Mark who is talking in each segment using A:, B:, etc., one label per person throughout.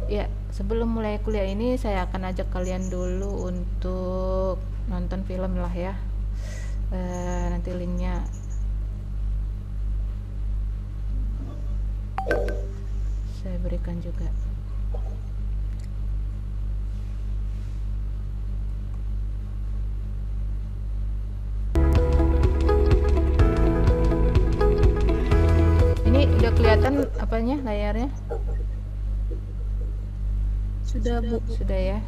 A: Ya, sebelum mulai kuliah ini saya akan ajak kalian dulu untuk nonton film lah ya. Nanti linknya saya berikan juga. Ini udah kelihatan apanya layarnya?
B: Sudah, Bu.
A: Sudah ya.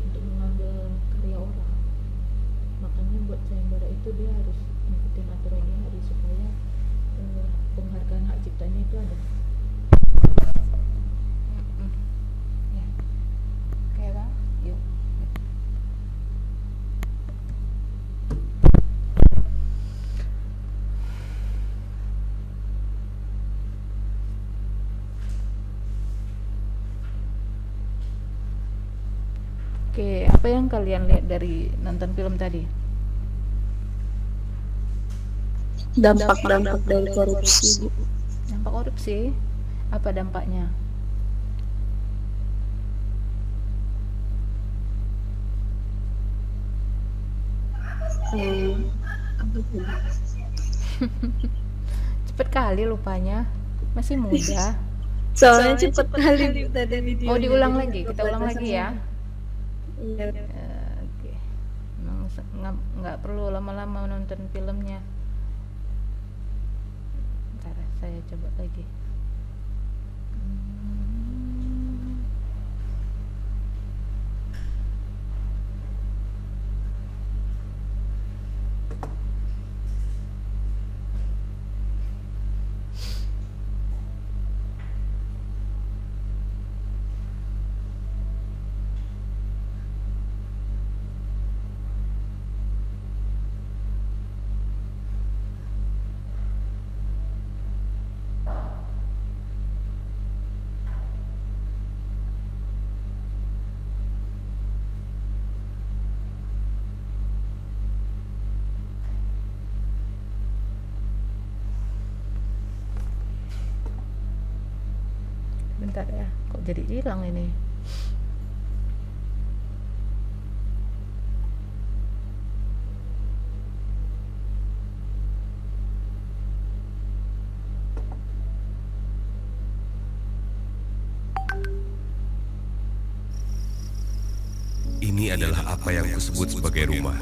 A: Untuk mengambil karya orang, makanya buat sayembara itu dia harus ngikutin aturannya hari supaya penghargaan hak ciptanya itu ada. Ya, oke bang, yuk. Oke, apa yang kalian lihat dari nonton film tadi?
B: Dampak-dampak dari korupsi, Bu.
A: Dampak korupsi? Apa dampaknya?
B: Apa tuh?
A: Cepet kali lupanya, masih muda.
B: Soalnya cepet kali, Bu, tadi videonya.
A: Mau diulang
B: jadi
A: lagi?
B: nggak
A: Kita ulang
B: kebaca
A: lagi
B: semua.
A: ya.
B: Iya.
A: Oke. Emang nggak perlu lama-lama nonton filmnya. Ntar saya coba lagi. Bentar ya, kok jadi hilang ini?
C: ini adalah apa yang kusebut sebagai rumah.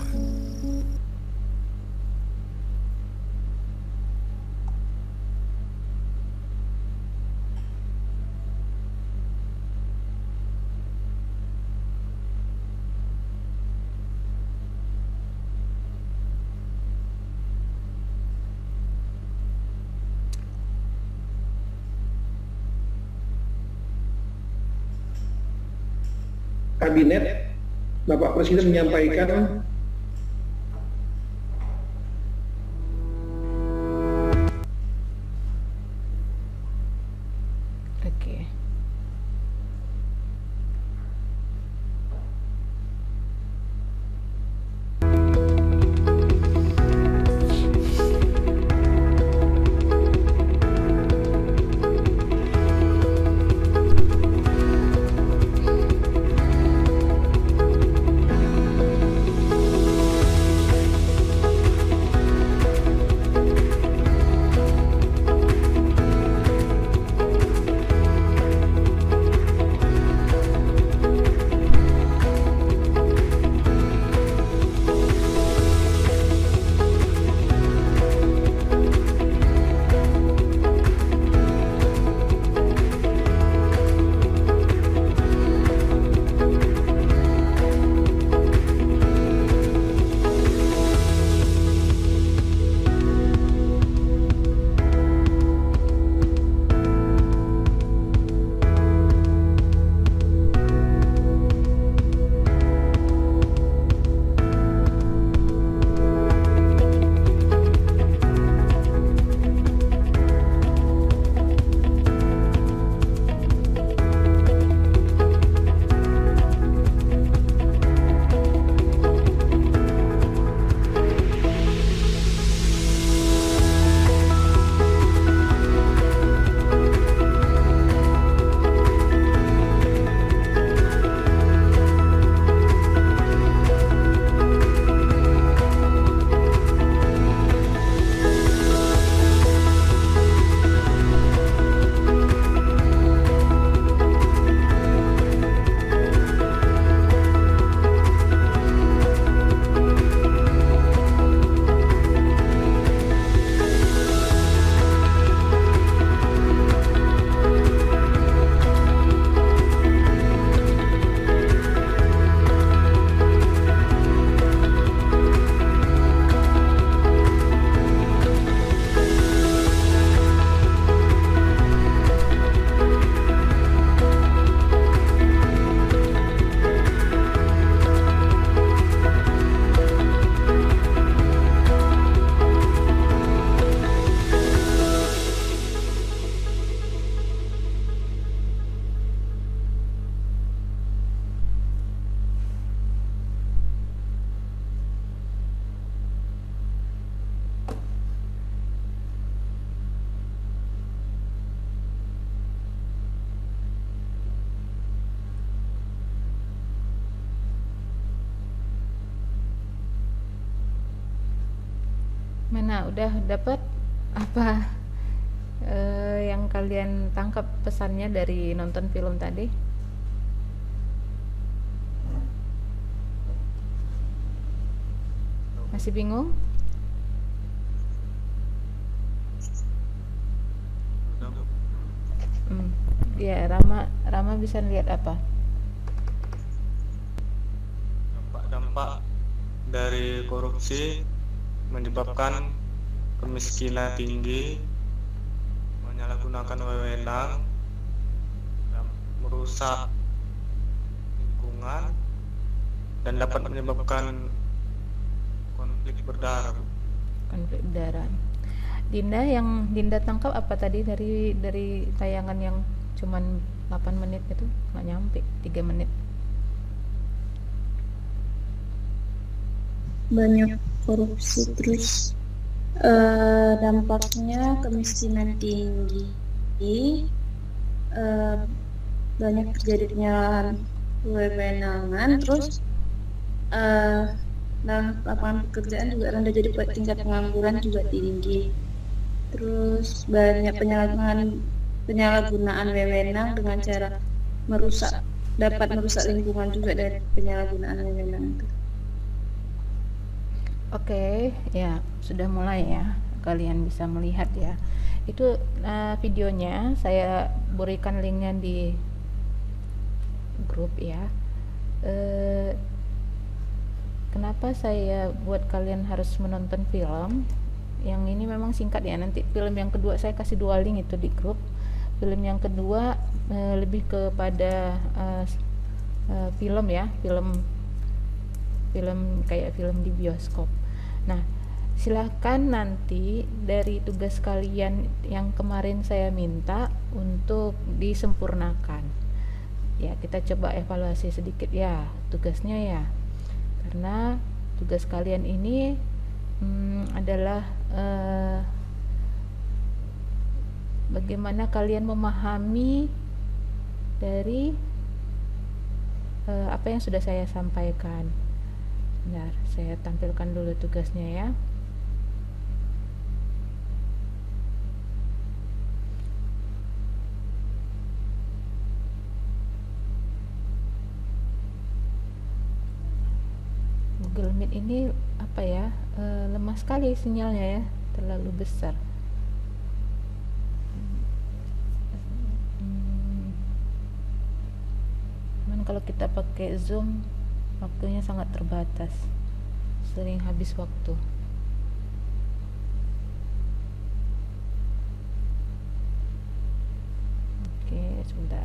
D: Kabinet, Bapak Presiden menyampaikan
A: Oke. Mana udah dapat apa yang kalian tangkap pesannya dari nonton film tadi? Masih bingung? Ya, Rama bisa lihat apa?
E: Dampak dari korupsi menyebabkan kemiskinan tinggi, menyalahgunakan wewenang, dan merusak lingkungan, dan dapat menyebabkan konflik berdarah.
A: Konflik berdarah. Yang Dinda tangkap apa tadi dari tayangan yang cuman 8 menit itu, nggak nyampe 3 menit.
B: Banyak korupsi, terus dampaknya kemiskinan tinggi, banyak terjadi penyalahan wewenangan, terus lapangan pekerjaan juga rendah, jadi tingkat pengangguran juga tinggi, terus banyak penyalahgunaan wewenang dengan cara merusak dapat merusak lingkungan juga dari penyalahgunaan wewenang itu.
A: Oke, ya sudah mulai ya. Kalian bisa melihat ya. Itu videonya saya berikan linknya di grup ya. Kenapa saya buat kalian harus menonton film? Yang ini memang singkat ya. Nanti film yang kedua saya kasih 2 link itu di grup. Film yang kedua lebih kepada film ya, film kayak film di bioskop. Nah, silahkan nanti dari tugas kalian yang kemarin saya minta untuk disempurnakan. Ya, kita coba evaluasi sedikit ya tugasnya ya. Karena tugas kalian ini adalah bagaimana kalian memahami dari apa yang sudah saya sampaikan. Bentar, saya tampilkan dulu tugasnya ya. Google Meet ini apa ya, lemah sekali sinyalnya ya, terlalu besar. Kalau kita pakai Zoom waktunya sangat terbatas, sering habis waktu. Oke, sebentar.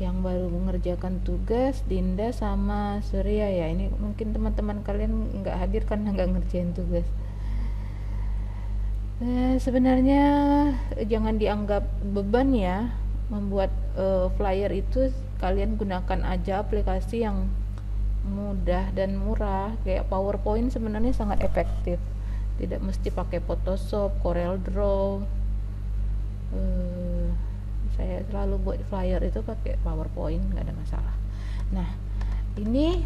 A: Yang baru mengerjakan tugas Dinda sama Surya ya. Ini mungkin teman-teman kalian nggak hadir karena nggak ngerjain tugas. Sebenarnya jangan dianggap beban ya membuat flyer itu. Kalian gunakan aja aplikasi yang mudah dan murah kayak PowerPoint. Sebenarnya sangat efektif, tidak mesti pakai Photoshop, Corel Draw. Saya selalu buat flyer itu pakai PowerPoint, nggak ada masalah. Nah, ini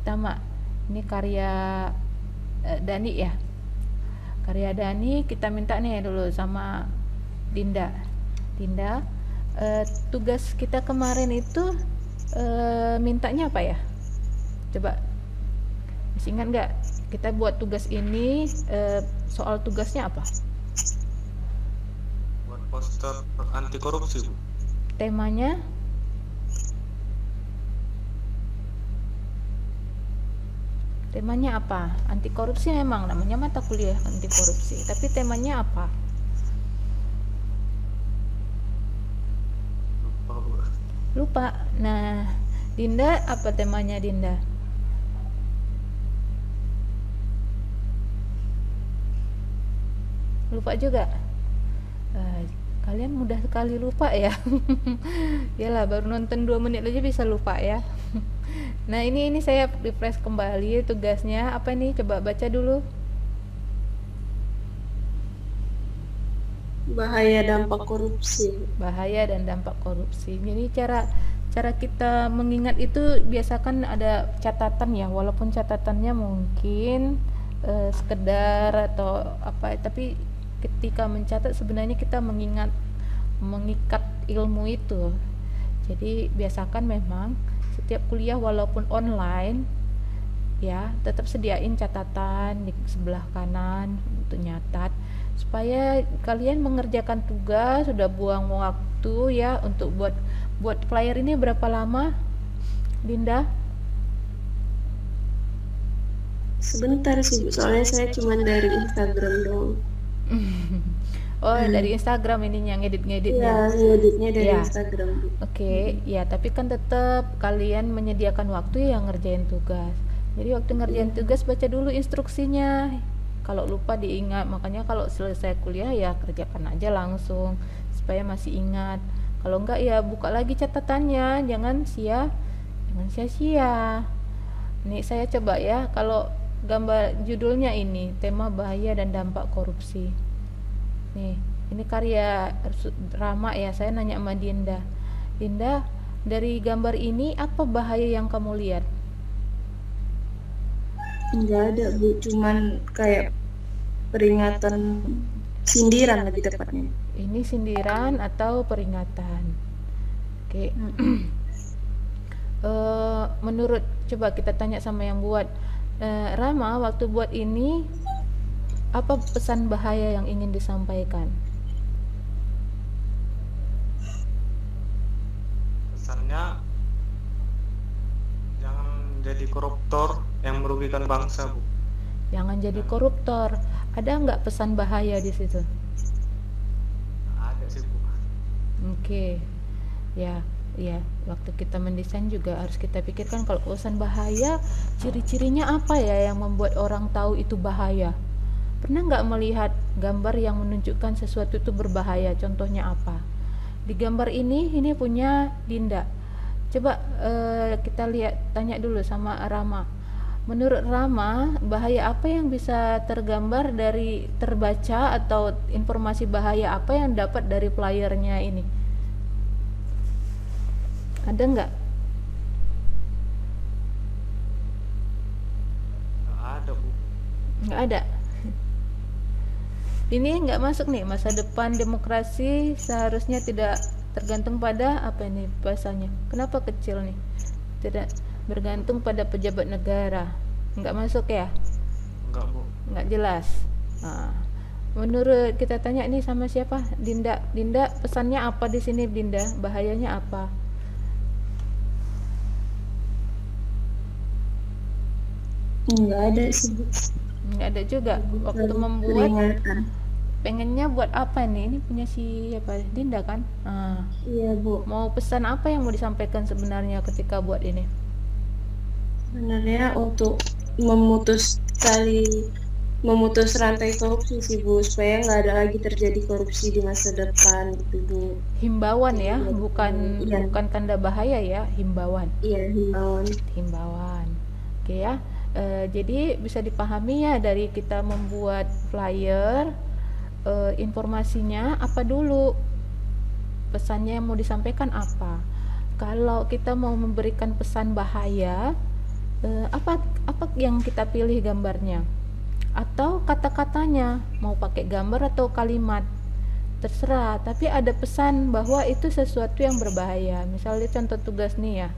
A: pertama, ini karya Dani ya. Karya Dani kita minta nih dulu sama Dinda. Dinda, tugas kita kemarin itu mintanya apa ya? Coba masih ingat nggak? Kita buat tugas ini, soal tugasnya apa?
E: Poster anti korupsi, Bu.
A: Temanya apa? Anti korupsi, memang namanya mata kuliah anti korupsi, tapi temanya apa?
E: Lupa, Bu.
A: Lupa. Nah, Dinda, apa temanya Dinda? Lupa juga. Kalian mudah sekali lupa ya. Yalah, baru nonton 2 menit aja bisa lupa ya. Nah, ini saya refresh kembali tugasnya. Apa nih? Coba baca dulu.
B: Bahaya dampak korupsi.
A: Bahaya dan dampak korupsi. Jadi cara kita mengingat itu biasakan ada catatan ya, walaupun catatannya mungkin sekedar atau apa, tapi ketika mencatat sebenarnya kita mengikat ilmu itu. Jadi biasakan memang setiap kuliah walaupun online ya, tetap sediain catatan di sebelah kanan untuk nyatat, supaya kalian mengerjakan tugas sudah buang waktu ya untuk buat flyer ini. Berapa lama, Dinda?
B: Sebentar sih, Bu, soalnya saya cuma dari Instagram doang.
A: Dari Instagram ininya ngeditnya.
B: Iya, ngeditnya dari
A: Ya.
B: Instagram, Bu.
A: Oke, ya, tapi kan tetap kalian menyediakan waktu yang ngerjain tugas. Jadi waktu ngerjain tugas baca dulu instruksinya. Kalau lupa diingat, makanya kalau selesai kuliah ya kerjakan aja langsung supaya masih ingat. Kalau enggak ya buka lagi catatannya, jangan sia-sia. Nih saya coba ya, kalau gambar judulnya ini tema bahaya dan dampak korupsi. Nih, ini karya Rama ya. Saya nanya sama Dinda, Dari gambar ini apa bahaya yang kamu lihat?
B: Nggak ada Bu, cuman kayak peringatan, sindiran lebih tepatnya.
A: Ini sindiran atau peringatan? Oke. Menurut, coba kita tanya sama yang buat. Rama, waktu buat ini apa pesan bahaya yang ingin disampaikan?
E: Pesannya jangan jadi koruptor yang merugikan bangsa, Bu.
A: Jangan jadi koruptor. Ada nggak pesan bahaya di situ?
E: Ada sih, Bu.
A: Oke. Ya, ya. Waktu kita mendesain juga harus kita pikirkan kalau pesan bahaya, ciri-cirinya apa ya yang membuat orang tahu itu bahaya? Pernah nggak melihat gambar yang menunjukkan sesuatu itu berbahaya? Contohnya apa? Di gambar ini punya Dinda. Coba kita lihat, tanya dulu sama Rama. Menurut Rama, bahaya apa yang bisa tergambar dari terbaca atau informasi bahaya apa yang dapat dari flyernya ini? Ada nggak?
E: Nggak ada, Bu.
A: Nggak ada. Ini nggak masuk nih, masa depan demokrasi seharusnya tidak tergantung pada apa ini bahasanya. Kenapa kecil nih? Tidak bergantung pada pejabat negara. Nggak masuk ya?
E: Nggak, Bu.
A: Nggak jelas. Nah, menurut kita tanya nih sama siapa? Dinda. Dinda, pesannya apa di sini, Dinda? Bahayanya apa?
B: Nggak ada sih Bu.
A: Nggak ada juga. Waktu membuat
B: Peringatan.
A: pengennya buat apa nih? Ini punya siapa? Dinda kan? Nah,
B: Iya Bu,
A: mau pesan apa yang mau disampaikan sebenarnya ketika buat ini?
B: sebenarnya untuk memutus rantai korupsi sih Bu, supaya nggak ada lagi terjadi korupsi di masa depan gitu Bu.
A: Himbauan ya, bukan
B: Iya.
A: bukan tanda bahaya ya, himbauan.
B: Iya, himbauan.
A: Himbauan. Oke ya. Jadi bisa dipahami ya dari kita membuat flyer, informasinya apa dulu, pesannya yang mau disampaikan apa. Kalau kita mau memberikan pesan bahaya, apa yang kita pilih gambarnya atau kata-katanya, mau pakai gambar atau kalimat, terserah, tapi ada pesan bahwa itu sesuatu yang berbahaya. Misalnya contoh tugas nih ya,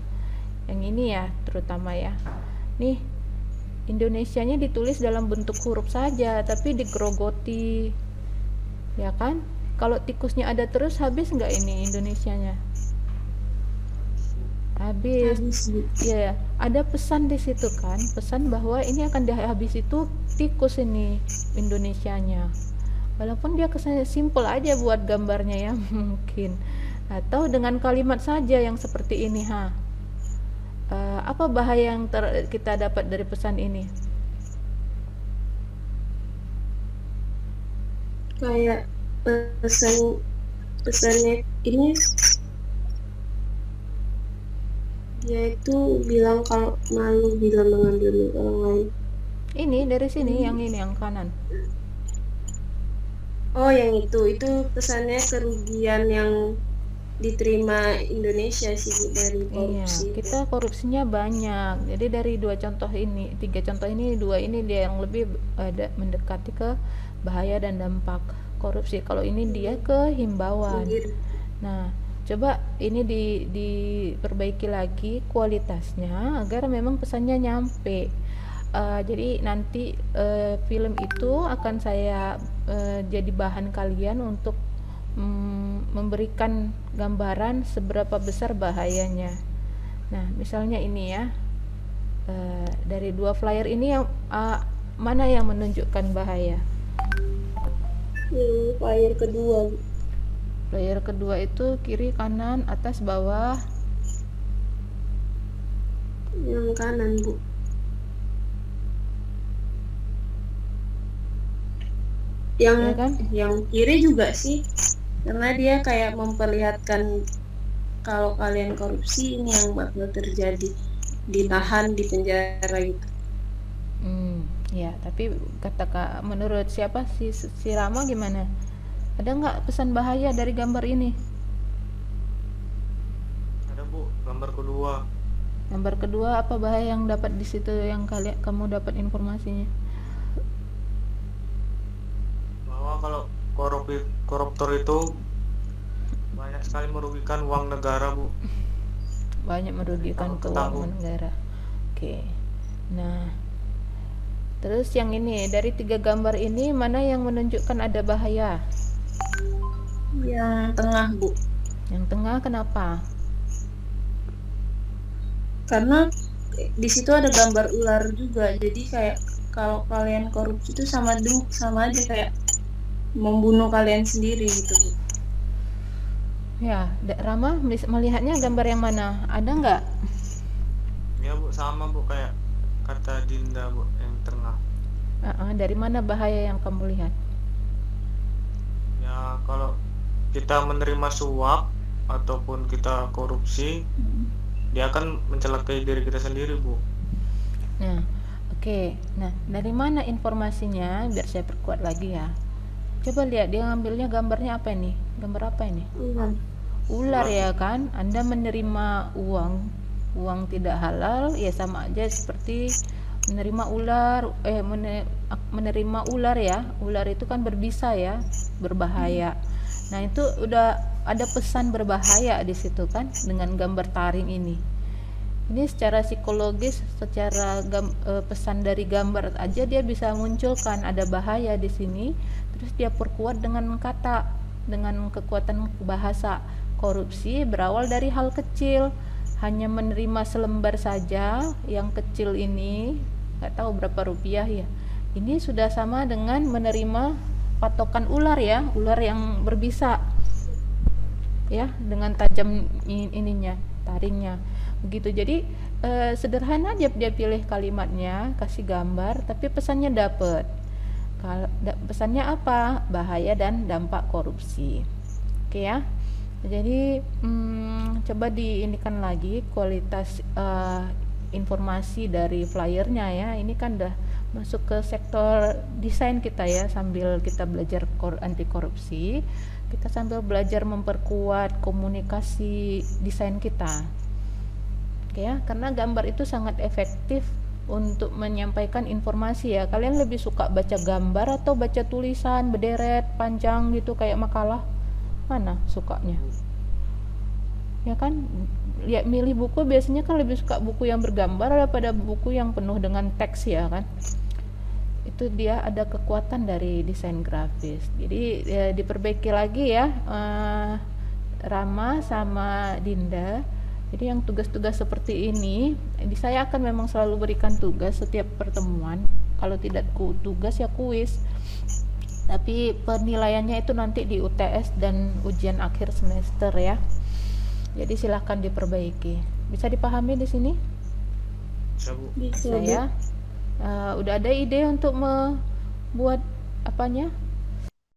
A: yang ini ya terutama ya, nih Indonesianya ditulis dalam bentuk huruf saja tapi digerogoti, ya kan? Kalau tikusnya ada terus, habis nggak ini Indonesianya? Habis.
B: Bu.
A: Ya, ada pesan di situ kan, pesan bahwa ini akan dihabis itu tikus ini Indonesianya. Walaupun dia kesannya simple aja buat gambarnya ya mungkin, atau dengan kalimat saja yang seperti ini apa bahaya yang kita dapat dari pesan ini?
B: Kayak pesannya ini, dia itu bilang kalau malu bila mengambil milik orang lain.
A: Ini dari sini, yang ini yang kanan.
B: Oh, yang itu pesannya kerugian yang diterima Indonesia sih Bu, dari korupsi.
A: Iya, kita korupsinya banyak. Jadi dari tiga contoh ini, dua ini dia yang lebih ada mendekati ke bahaya dan dampak korupsi. Kalau ini dia ke himbauan. Nah, coba ini diperbaiki lagi kualitasnya agar memang pesannya nyampe. Jadi nanti film itu akan saya jadi bahan kalian untuk memberikan gambaran seberapa besar bahayanya. Nah, misalnya ini ya, dari dua flyer ini yang mana yang menunjukkan bahaya?
B: Flyer kedua.
A: Flyer kedua itu kiri, kanan, atas, bawah.
B: Yang kanan Bu. Yang
A: Ya kan?
B: yang kiri juga sih, karena dia kayak memperlihatkan kalau kalian korupsi ini yang bakal terjadi, ditahan di penjara gitu.
A: Ya, tapi menurut siapa si Rama gimana? Ada nggak pesan bahaya dari gambar ini?
E: Ada, Bu. Bu, gambar kedua.
A: Gambar kedua apa bahaya yang dapat di situ, yang kamu dapat informasinya?
E: Bahwa kalau koruptor itu banyak sekali merugikan uang negara, Bu.
A: Banyak merugikan
E: Takut
A: keuangan
E: ketanggung.
A: negara. Oke. Nah, terus yang ini, dari 3 gambar ini mana yang menunjukkan ada bahaya?
B: Yang tengah, Bu.
A: Yang tengah kenapa?
B: Karena di situ ada gambar ular juga. Jadi kayak kalau kalian korupsi itu sama aja kayak membunuh kalian sendiri gitu, Bu.
A: Ya, Rama melihatnya gambar yang mana? Ada nggak?
E: Ya, Bu, sama, Bu, kayak kata Dinda, Bu, yang tengah.
A: Dari mana bahaya yang kamu lihat?
E: Ya, kalau kita menerima suap ataupun kita korupsi, dia akan mencelakai diri kita sendiri, Bu.
A: Nah, oke. Nah, dari mana informasinya? Biar saya perkuat lagi ya. Coba lihat, dia ngambilnya gambarnya apa ini? Gambar apa ini?
B: Iya.
A: Ular ya kan? Anda menerima uang tidak halal, ya sama aja seperti menerima ular, menerima ular ya. Ular itu kan berbisa ya, berbahaya. Nah, itu udah ada pesan berbahaya di situ kan dengan gambar taring ini. Ini secara psikologis, secara pesan dari gambar aja dia bisa munculkan ada bahaya di sini. Terus dia perkuat dengan kata, dengan kekuatan bahasa. Korupsi berawal dari hal kecil, hanya menerima selembar saja, yang kecil ini nggak tahu berapa rupiah ya. Ini sudah sama dengan menerima patokan ular ya, ular yang berbisa ya, dengan tajam ininya, taringnya begitu. Jadi sederhana aja dia pilih kalimatnya, kasih gambar, tapi pesannya dapet. Pesannya apa? Bahaya dan dampak korupsi. Oke ya. Jadi coba diinikan lagi kualitas informasi dari flyernya ya. Ini kan udah masuk ke sektor desain kita ya, sambil kita belajar anti korupsi, kita sambil belajar memperkuat komunikasi desain kita. Oke ya, karena gambar itu sangat efektif untuk menyampaikan informasi ya. Kalian lebih suka baca gambar atau baca tulisan berderet panjang gitu kayak makalah? Mana sukanya? Ya kan, ya milih buku biasanya kan lebih suka buku yang bergambar daripada buku yang penuh dengan teks ya kan. Itu dia ada kekuatan dari desain grafis. Jadi diperbaiki lagi ya, Rama sama Dinda. Jadi yang tugas-tugas seperti ini, saya akan memang selalu berikan tugas setiap pertemuan. Kalau tidak tugas ya kuis. Tapi penilaiannya itu nanti di UTS dan ujian akhir semester ya. Jadi silahkan diperbaiki. Bisa dipahami di sini?
E: Bisa, Bu.
B: Bisa, Bu.
A: Saya udah ada ide untuk membuat apanya?